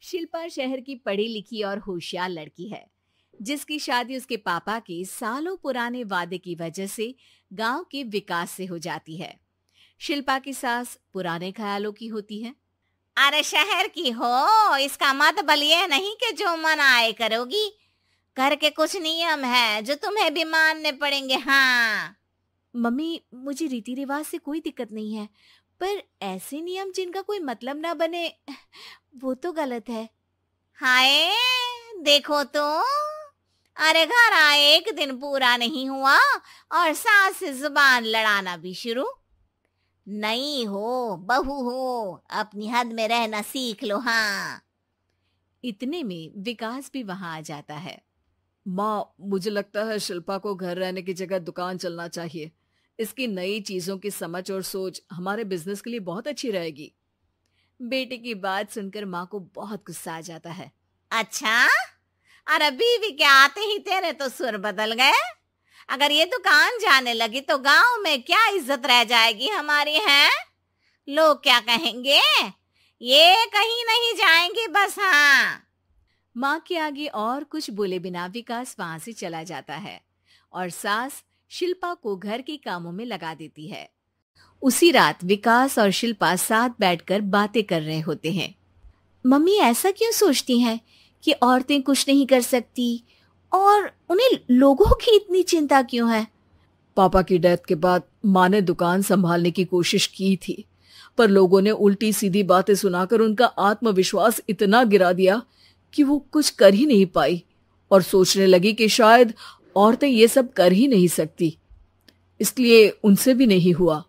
शिल्पा शहर की पढ़ी लिखी और होशियार लड़की है, जिसकी शादी उसके पापा के सालों पुराने वादे की वजह से गांव के विकास से हो जाती है। शिल्पा की सास पुराने ख्यालों की होती है। अरे शहर की हो, इसका मतलब ये नहीं कि जो मन आए करोगी। घर के कुछ नियम है जो तुम्हें भी मानने पड़ेंगे। हाँ। मम्मी, मुझे रीति रिवाज से कोई दिक्कत नहीं है, पर ऐसे नियम जिनका कोई मतलब ना बने वो तो गलत है। हाय, देखो तो। अरे घर आए एक दिन पूरा नहीं हुआ और सास से जुबान लड़ाना भी शुरू। नई हो, बहू हो, अपनी हद में रहना सीख लो। हाँ। इतने में विकास भी वहां आ जाता है। माँ, मुझे लगता है शिल्पा को घर रहने की जगह दुकान चलना चाहिए। इसकी नई चीजों की समझ और सोच हमारे बिजनेस के लिए बहुत अच्छी रहेगी। बेटे की बात सुनकर माँ को बहुत गुस्सा आ जाता है। अच्छा, अरे बीवी के आते ही तेरे तो सुर बदल गए। अगर ये दुकान जाने लगी तो गांव में क्या इज्जत रह जाएगी हमारी है? लोग क्या कहेंगे? ये कहीं नहीं जाएंगी बस। हाँ। माँ के आगे और कुछ बोले बिना विकास वहां से चला जाता है और सास शिल्पा को घर के कामों में लगा देती है। उसी रात विकास और शिल्पा साथ बैठकर बातें कर रहे होते हैं। मम्मी ऐसा क्यों सोचती हैं कि औरतें कुछ नहीं कर सकती, और उन्हें लोगों की इतनी चिंता क्यों है? पापा की डेथ के बाद माँ ने दुकान संभालने की कोशिश की थी, पर लोगों ने उल्टी सीधी बातें सुनाकर उनका आत्मविश्वास इतना गिरा दिया कि वो कुछ कर ही नहीं पाई और सोचने लगी कि शायद औरतें ये सब कर ही नहीं सकती, इसलिए उनसे भी नहीं हुआ।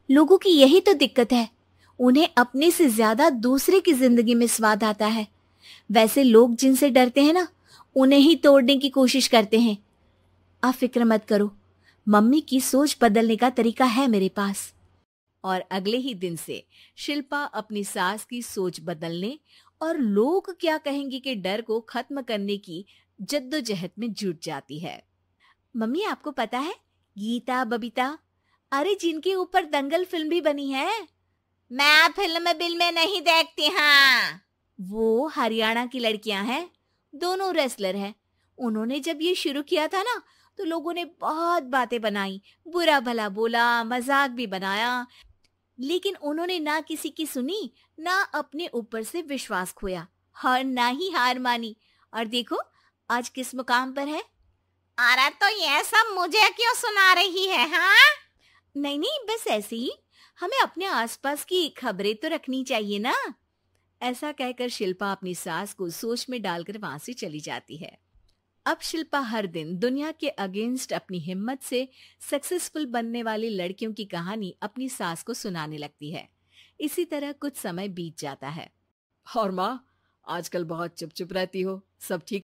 लोगों की यही तो दिक्कत है, उन्हें अपने से ज्यादा दूसरे की जिंदगी में स्वाद आता है। वैसे लोग जिनसे डरते हैं ना, उन्हें ही तोड़ने की कोशिश करते हैं। आप फिक्र मत करो, मम्मी की सोच बदलने का तरीका है मेरे पास। और अगले ही दिन से शिल्पा अपनी सास की सोच बदलने और लोग क्या कहेंगे के डर को खत्म करने की जद्दोजहद में जुट जाती है। मम्मी, आपको पता है गीता, बबीता, अरे जिनके ऊपर दंगल फिल्म भी बनी है। मैं फिल्म बिल में नहीं देखती। हाँ। वो हरियाणा की लड़कियां हैं, दोनों रेसलर हैं। उन्होंने जब ये शुरू किया था ना, तो लोगों ने बहुत बातें बनाई, बुरा भला बोला, मजाक भी बनाया, लेकिन उन्होंने ना किसी की सुनी, ना अपने ऊपर से विश्वास खोया और ना ही हार मानी। और देखो आज किस मुकाम पर है। अरे तो ये सब मुझे क्यों सुना रही है? हाँ। नहीं नहीं, बस ऐसे ही, हमें अपने आसपास की खबरें तो रखनी चाहिए ना। ऐसा कहकर शिल्पा अपनी सास को सोच में डालकर वहां से चली जाती है। अब शिल्पा हर दिन दुनिया के अगेंस्ट अपनी हिम्मत से सक्सेसफुल बनने वाली लड़कियों की कहानी अपनी सास को सुनाने लगती है। इसी तरह कुछ समय बीत जाता है। और माँ, आजकल बहुत चुप चुप रहती हो, सब ठीक